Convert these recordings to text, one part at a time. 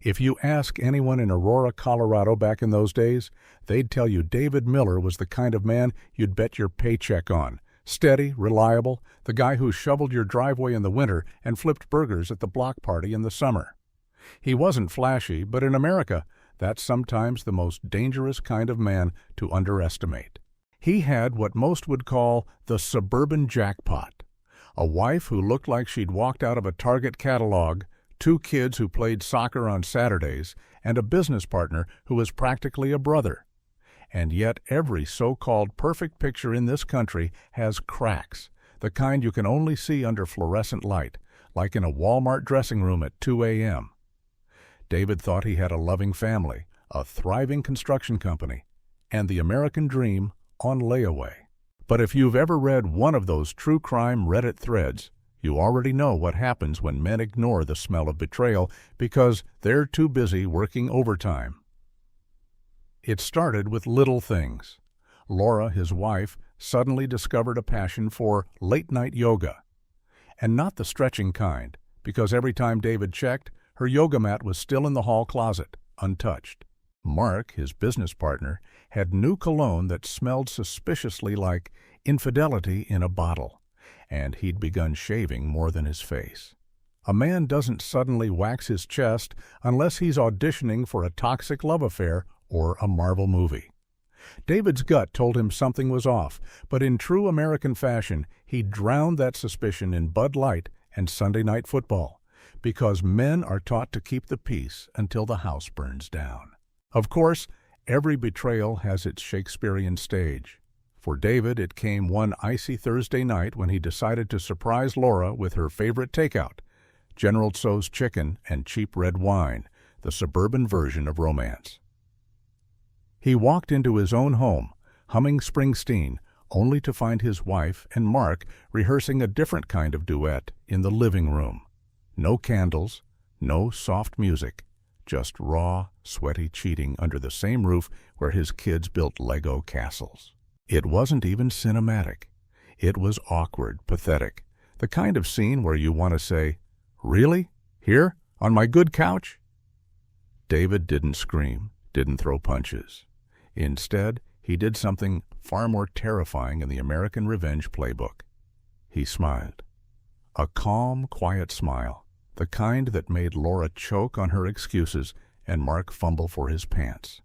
If you ask anyone in Aurora, Colorado back in those days, they'd tell you David Miller was the kind of man you'd bet your paycheck on. Steady, reliable, the guy who shoveled your driveway in the winter and flipped burgers at the block party in the summer. He wasn't flashy, but in America, that's sometimes the most dangerous kind of man to underestimate. He had what most would call the suburban jackpot. A wife who looked like she'd walked out of a Target catalog, 2 kids who played soccer on Saturdays, and a business partner who was practically a brother. And yet every so-called perfect picture in this country has cracks, the kind you can only see under fluorescent light, like in a Walmart dressing room at 2 a.m. David thought he had a loving family, a thriving construction company, and the American dream on layaway. But if you've ever read one of those true crime Reddit threads, you already know what happens when men ignore the smell of betrayal because they're too busy working overtime. It started with little things. Laura, his wife, suddenly discovered a passion for late-night yoga. And not the stretching kind, because every time David checked, her yoga mat was still in the hall closet, untouched. Mark, his business partner, had new cologne that smelled suspiciously like infidelity in a bottle, and he'd begun shaving more than his face. A man doesn't suddenly wax his chest unless he's auditioning for a toxic love affair or a Marvel movie. David's gut told him something was off, but in true American fashion, he drowned that suspicion in Bud Light and Sunday Night Football, because men are taught to keep the peace until the house burns down. Of course, every betrayal has its Shakespearean stage. For David, it came one icy Thursday night when he decided to surprise Laura with her favorite takeout, General Tso's chicken and cheap red wine, the suburban version of romance. He walked into his own home, humming Springsteen, only to find his wife and Mark rehearsing a different kind of duet in the living room. No candles, no soft music, just raw, sweaty cheating under the same roof where his kids built Lego castles. It wasn't even cinematic. It was awkward, pathetic, the kind of scene where you want to say, "Really? Here? On my good couch?" David didn't scream, didn't throw punches. Instead, he did something far more terrifying in the American revenge playbook. He smiled. A calm, quiet smile, the kind that made Laura choke on her excuses and Mark fumble for his pants.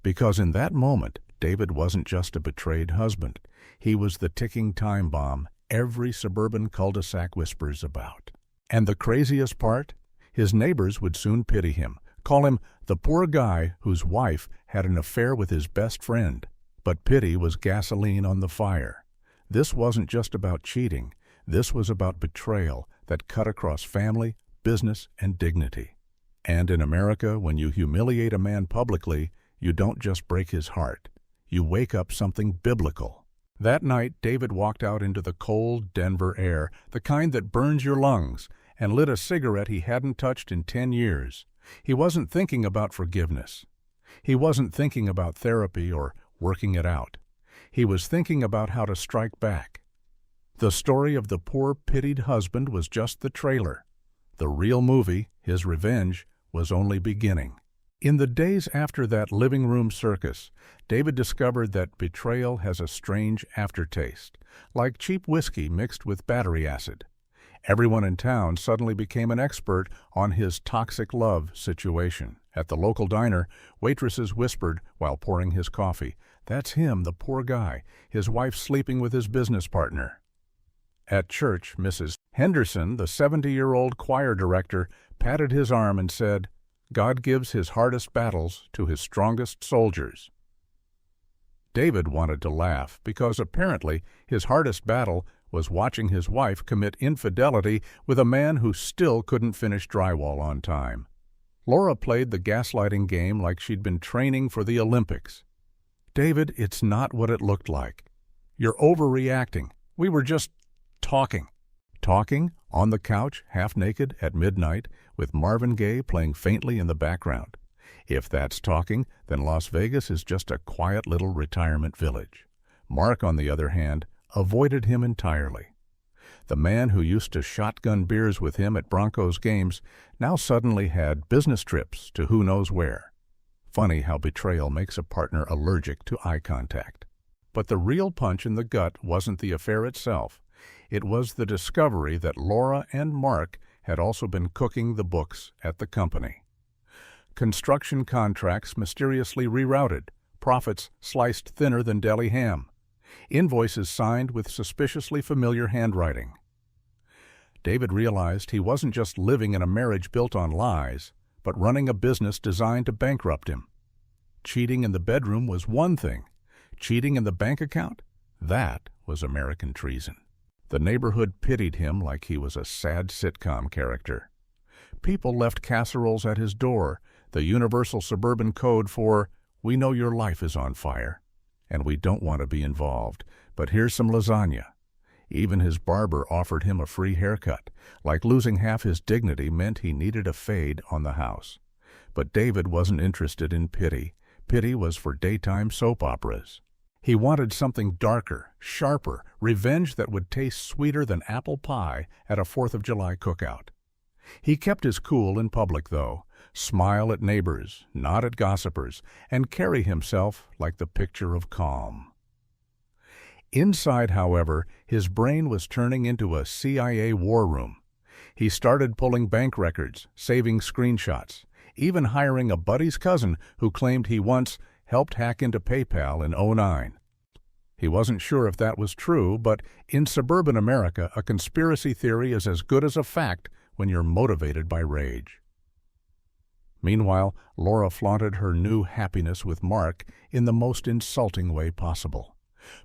Because in that moment, David wasn't just a betrayed husband. He was the ticking time bomb every suburban cul-de-sac whispers about. And the craziest part? His neighbors would soon pity him, call him the poor guy whose wife had an affair with his best friend. But pity was gasoline on the fire. This wasn't just about cheating. This was about betrayal that cut across family, business, and dignity. And in America, when you humiliate a man publicly, you don't just break his heart. You wake up something biblical. That night, David walked out into the cold Denver air, the kind that burns your lungs, and lit a cigarette he hadn't touched in 10 years. He wasn't thinking about forgiveness. He wasn't thinking about therapy or working it out. He was thinking about how to strike back. The story of the poor, pitied husband was just the trailer. The real movie, his revenge, was only beginning. In the days after that living room circus, David discovered that betrayal has a strange aftertaste, like cheap whiskey mixed with battery acid. Everyone in town suddenly became an expert on his toxic love situation. At the local diner, waitresses whispered while pouring his coffee, "That's him, the poor guy, his wife sleeping with his business partner." At church, Mrs. Henderson, the 70-year-old choir director, patted his arm and said, "God gives his hardest battles to his strongest soldiers." David wanted to laugh because apparently his hardest battle was watching his wife commit infidelity with a man who still couldn't finish drywall on time. Laura played the gaslighting game like she'd been training for the Olympics. "David, it's not what it looked like. You're overreacting. We were just talking." Talking, on the couch, half naked, at midnight, with Marvin Gaye playing faintly in the background. If that's talking, then Las Vegas is just a quiet little retirement village. Mark, on the other hand, avoided him entirely. The man who used to shotgun beers with him at Broncos games now suddenly had business trips to who knows where. Funny how betrayal makes a partner allergic to eye contact. But the real punch in the gut wasn't the affair itself. It was the discovery that Laura and Mark had also been cooking the books at the company. Construction contracts mysteriously rerouted, profits sliced thinner than deli ham, invoices signed with suspiciously familiar handwriting. David realized he wasn't just living in a marriage built on lies, but running a business designed to bankrupt him. Cheating in the bedroom was one thing. Cheating in the bank account? That was American treason. The neighborhood pitied him like he was a sad sitcom character. People left casseroles at his door, the universal suburban code for, "We know your life is on fire, and we don't want to be involved, but here's some lasagna." Even his barber offered him a free haircut, like losing half his dignity meant he needed a fade on the house. But David wasn't interested in pity. Pity was for daytime soap operas. He wanted something darker, sharper, revenge that would taste sweeter than apple pie at a 4th of July cookout. He kept his cool in public, though, smile at neighbors, nod at gossipers, and carry himself like the picture of calm. Inside, however, his brain was turning into a CIA war room. He started pulling bank records, saving screenshots, even hiring a buddy's cousin who claimed he once helped hack into PayPal in '09. He wasn't sure if that was true, but in suburban America, a conspiracy theory is as good as a fact when you're motivated by rage. Meanwhile, Laura flaunted her new happiness with Mark in the most insulting way possible,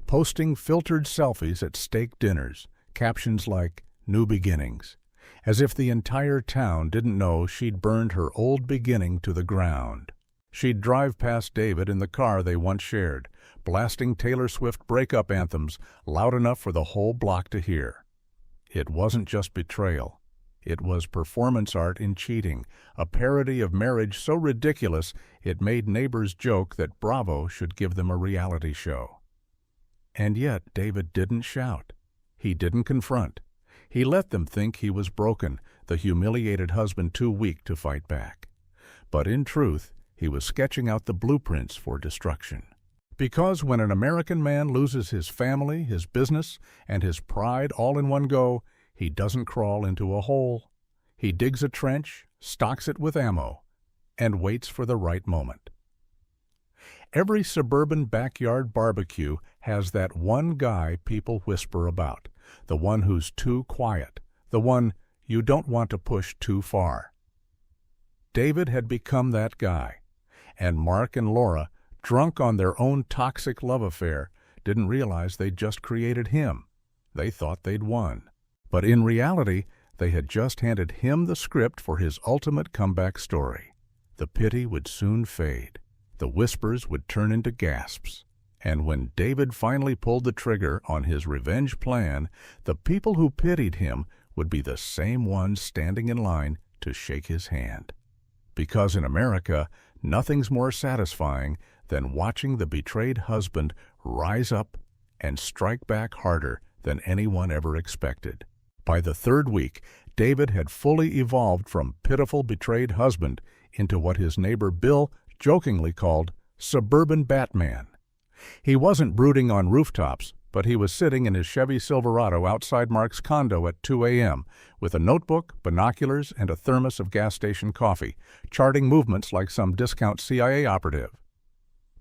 posting filtered selfies at steak dinners, captions like "New Beginnings," as if the entire town didn't know she'd burned her old beginning to the ground. She'd drive past David in the car they once shared, blasting Taylor Swift breakup anthems loud enough for the whole block to hear. It wasn't just betrayal. It was performance art in cheating, a parody of marriage so ridiculous it made neighbors joke that Bravo should give them a reality show. And yet David didn't shout. He didn't confront. He let them think he was broken, the humiliated husband too weak to fight back. But in truth, he was sketching out the blueprints for destruction. Because when an American man loses his family, his business, and his pride all in one go, he doesn't crawl into a hole. He digs a trench, stocks it with ammo, and waits for the right moment. Every suburban backyard barbecue has that one guy people whisper about, the one who's too quiet, the one you don't want to push too far. David had become that guy, and Mark and Laura, drunk on their own toxic love affair, didn't realize they'd just created him. They thought they'd won. But in reality, they had just handed him the script for his ultimate comeback story. The pity would soon fade. The whispers would turn into gasps. And when David finally pulled the trigger on his revenge plan, the people who pitied him would be the same ones standing in line to shake his hand. Because in America, nothing's more satisfying than watching the betrayed husband rise up and strike back harder than anyone ever expected. By the 3rd week, David had fully evolved from pitiful betrayed husband into what his neighbor Bill jokingly called suburban Batman. He wasn't brooding on rooftops, but he was sitting in his Chevy Silverado outside Mark's condo at 2 a.m. with a notebook, binoculars, and a thermos of gas station coffee, charting movements like some discount CIA operative.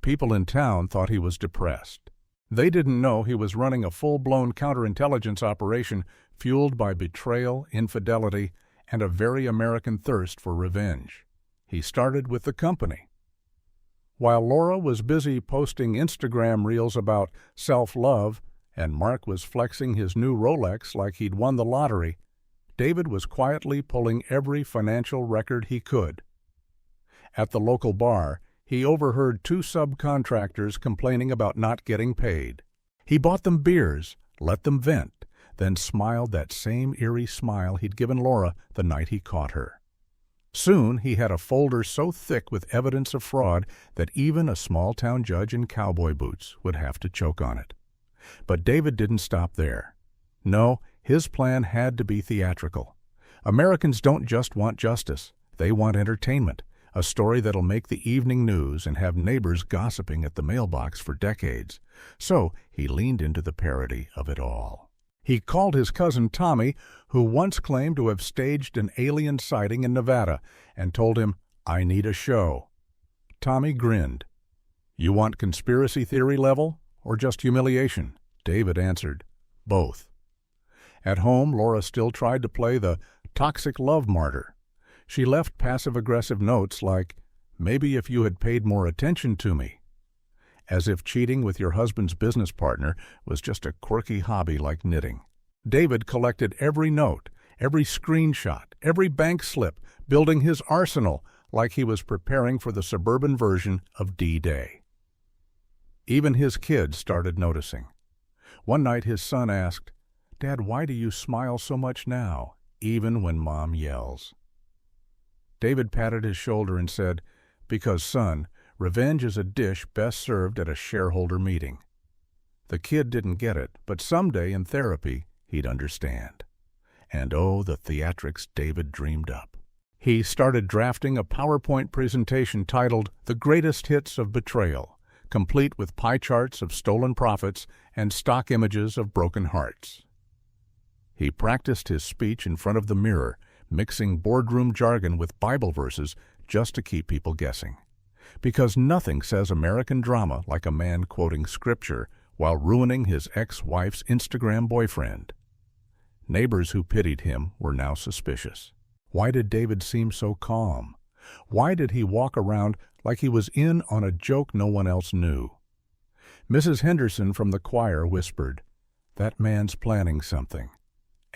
People in town thought he was depressed. They didn't know he was running a full-blown counterintelligence operation fueled by betrayal, infidelity, and a very American thirst for revenge. He started with the company. While Laura was busy posting Instagram reels about self-love and Mark was flexing his new Rolex like he'd won the lottery, David was quietly pulling every financial record he could. At the local bar, he overheard 2 subcontractors complaining about not getting paid. He bought them beers, let them vent, then smiled that same eerie smile he'd given Laura the night he caught her. Soon he had a folder so thick with evidence of fraud that even a small-town judge in cowboy boots would have to choke on it. But David didn't stop there. No, His plan had to be theatrical. Americans don't just want justice. They want entertainment, a story that'll make the evening news and have neighbors gossiping at the mailbox for decades. So he leaned into the parody of it all. He called his cousin Tommy, who once claimed to have staged an alien sighting in Nevada, and told him, "I need a show." Tommy grinned. "You want conspiracy theory level, or just humiliation?" David answered, "Both." At home, Laura still tried to play the toxic love martyr. She left passive-aggressive notes like, "Maybe if you had paid more attention to me," as if cheating with your husband's business partner was just a quirky hobby like knitting. David collected every note, every screenshot, every bank slip, building his arsenal like he was preparing for the suburban version of D-Day. Even his kids started noticing. One night his son asked, "Dad, why do you smile so much now, even when Mom yells?" David patted his shoulder and said, "Because, son, revenge is a dish best served at a shareholder meeting." The kid didn't get it, but someday in therapy he'd understand. And oh, the theatrics David dreamed up. He started drafting a PowerPoint presentation titled "The Greatest Hits of Betrayal," complete with pie charts of stolen profits and stock images of broken hearts. He practiced his speech in front of the mirror, mixing boardroom jargon with Bible verses just to keep people guessing. Because nothing says American drama like a man quoting scripture while ruining his ex-wife's Instagram boyfriend. Neighbors who pitied him were now suspicious. Why did David seem so calm? Why did he walk around like he was in on a joke no one else knew? Mrs. Henderson from the choir whispered, "That man's planning something."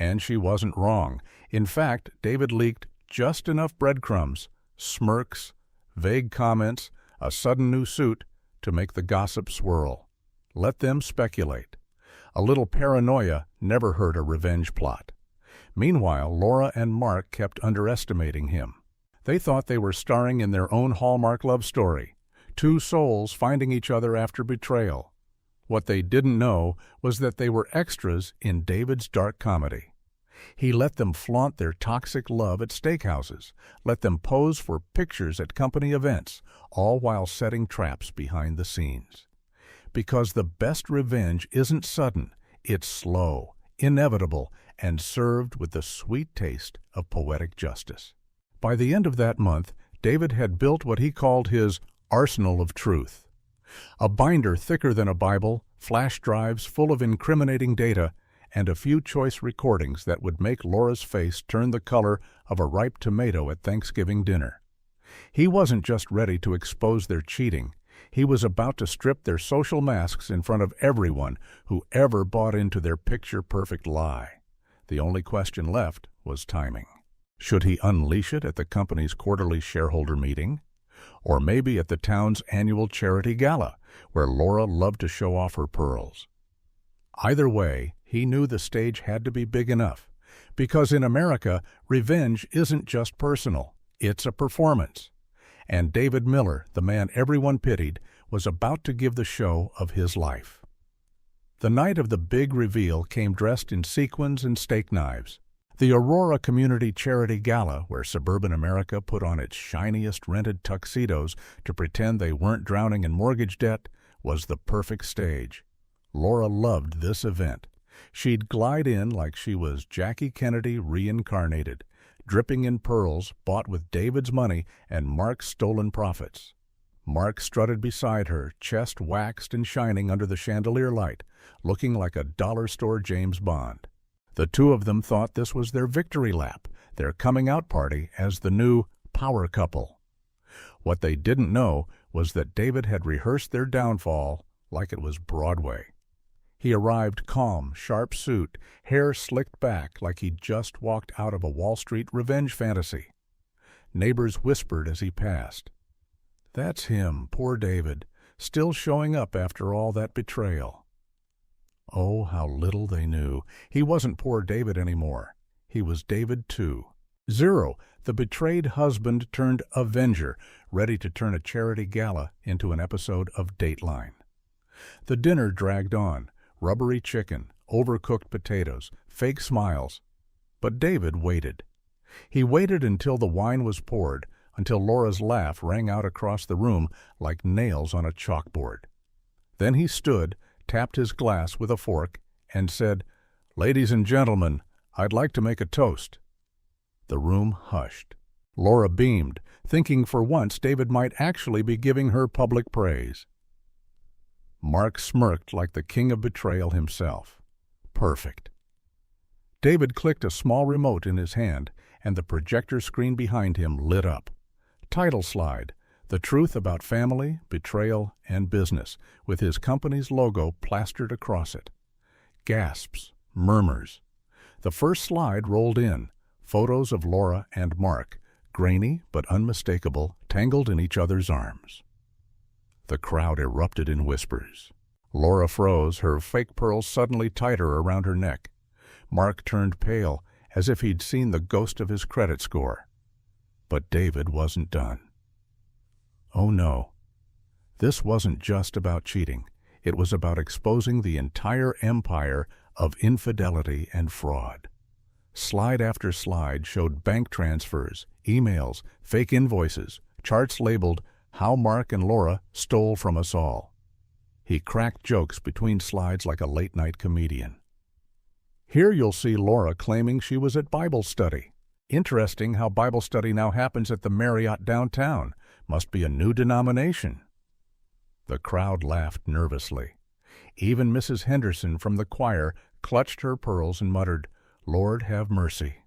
And she wasn't wrong. In fact, David leaked just enough breadcrumbs, smirks, vague comments, a sudden new suit to make the gossip swirl. Let them speculate. A little paranoia never hurt a revenge plot. Meanwhile, Laura and Mark kept underestimating him. They thought they were starring in their own Hallmark love story, two souls finding each other after betrayal. What they didn't know was that they were extras in David's dark comedy. He let them flaunt their toxic love at steakhouses, let them pose for pictures at company events, all while setting traps behind the scenes. Because the best revenge isn't sudden, it's slow, inevitable, and served with the sweet taste of poetic justice. By the end of that month, David had built what he called his arsenal of truth. A binder thicker than a Bible, flash drives full of incriminating data, and a few choice recordings that would make Laura's face turn the color of a ripe tomato at Thanksgiving dinner. He wasn't just ready to expose their cheating. He was about to strip their social masks in front of everyone who ever bought into their picture-perfect lie. The only question left was timing. Should he unleash it at the company's quarterly shareholder meeting? Or maybe at the town's annual charity gala, where Laura loved to show off her pearls? Either way, he knew the stage had to be big enough, because in America, revenge isn't just personal, it's a performance. And David Miller, the man everyone pitied, was about to give the show of his life. The night of the big reveal came dressed in sequins and steak knives. The Aurora Community Charity Gala, where suburban America put on its shiniest rented tuxedos to pretend they weren't drowning in mortgage debt, was the perfect stage. Laura loved this event. She'd glide in like she was Jackie Kennedy reincarnated, dripping in pearls bought with David's money and Mark's stolen profits. Mark strutted beside her, chest waxed and shining under the chandelier light, looking like a dollar store James Bond. The two of them thought this was their victory lap, their coming-out party as the new power couple. What they didn't know was that David had rehearsed their downfall like it was Broadway. He arrived calm, sharp suit, hair slicked back like he'd just walked out of a Wall Street revenge fantasy. Neighbors whispered as he passed, "That's him, poor David, still showing up after all that betrayal." Oh, how little they knew. He wasn't poor David anymore. He was David too. Zero, the betrayed husband turned avenger, ready to turn a charity gala into an episode of Dateline. The dinner dragged on. Rubbery chicken, overcooked potatoes, fake smiles. But David waited. He waited until the wine was poured, until Laura's laugh rang out across the room like nails on a chalkboard. Then he stood, tapped his glass with a fork, and said, "Ladies and gentlemen, I'd like to make a toast." The room hushed. Laura beamed, thinking for once David might actually be giving her public praise. Mark smirked like the king of betrayal himself. Perfect. David clicked a small remote in his hand, and the projector screen behind him lit up. Title slide, "The Truth About Family, Betrayal, and Business," with his company's logo plastered across it. Gasps, murmurs. The first slide rolled in, photos of Laura and Mark, grainy but unmistakable, tangled in each other's arms. The crowd erupted in whispers. Laura froze, her fake pearls suddenly tighter around her neck. Mark turned pale, as if he'd seen the ghost of his credit score. But David wasn't done. Oh no. This wasn't just about cheating. It was about exposing the entire empire of infidelity and fraud. Slide after slide showed bank transfers, emails, fake invoices, charts labeled "How Mark and Laura Stole From Us All." He cracked jokes between slides like a late-night comedian. Here you'll see Laura claiming she was at Bible study. Interesting how Bible study now happens at the Marriott downtown. Must be a new denomination. The crowd laughed nervously. Even Mrs. Henderson from the choir clutched her pearls and muttered, "Lord, have mercy."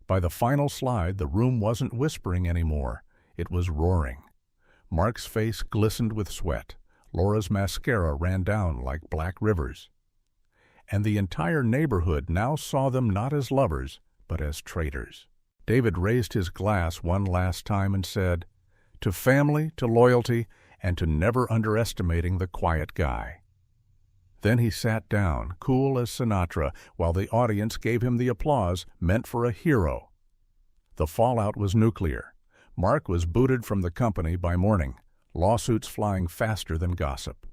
By the final slide, the room wasn't whispering anymore. It was roaring. Mark's face glistened with sweat. Laura's mascara ran down like black rivers. And the entire neighborhood now saw them not as lovers, but as traitors. David raised his glass one last time and said, "To family, to loyalty, and to never underestimating the quiet guy." Then he sat down, cool as Sinatra, while the audience gave him the applause meant for a hero. The fallout was nuclear. Mark was booted from the company by morning, lawsuits flying faster than gossip.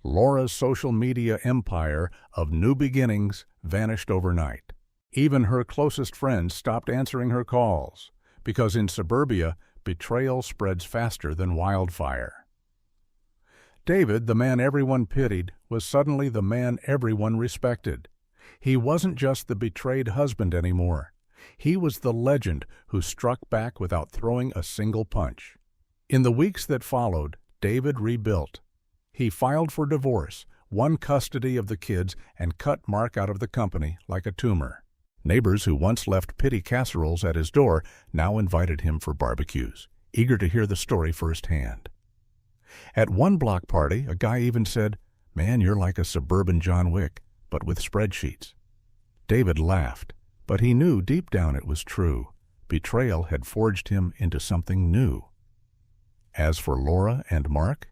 Laura's social media empire of new beginnings vanished overnight. Even her closest friends stopped answering her calls, because in suburbia, betrayal spreads faster than wildfire. David, the man everyone pitied, was suddenly the man everyone respected. He wasn't just the betrayed husband anymore. He was the legend who struck back without throwing a single punch. In the weeks that followed, David rebuilt. He filed for divorce, won custody of the kids, and cut Mark out of the company like a tumor. Neighbors who once left pity casseroles at his door now invited him for barbecues, eager to hear the story firsthand. At one block party, a guy even said, "Man, you're like a suburban John Wick, but with spreadsheets." David laughed, but he knew deep down it was true. Betrayal had forged him into something new. As for Laura and Mark,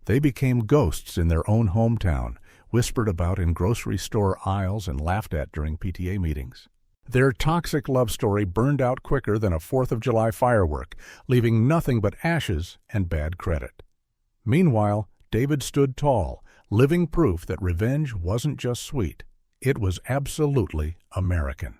they became ghosts in their own hometown, whispered about in grocery store aisles and laughed at during PTA meetings. Their toxic love story burned out quicker than a 4th of July firework, leaving nothing but ashes and bad credit. Meanwhile, David stood tall, living proof that revenge wasn't just sweet, it was absolutely American.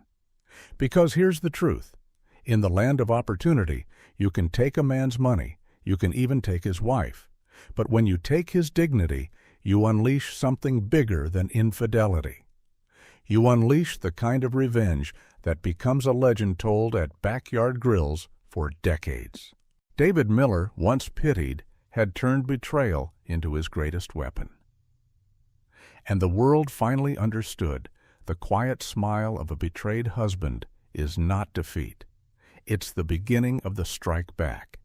Because here's the truth. In the land of opportunity, you can take a man's money, you can even take his wife. But when you take his dignity, you unleash something bigger than infidelity. You unleash the kind of revenge that becomes a legend told at backyard grills for decades. David Miller, once pitied, had turned betrayal into his greatest weapon. And the world finally understood the quiet smile of a betrayed husband is not defeat. It's the beginning of the strike back.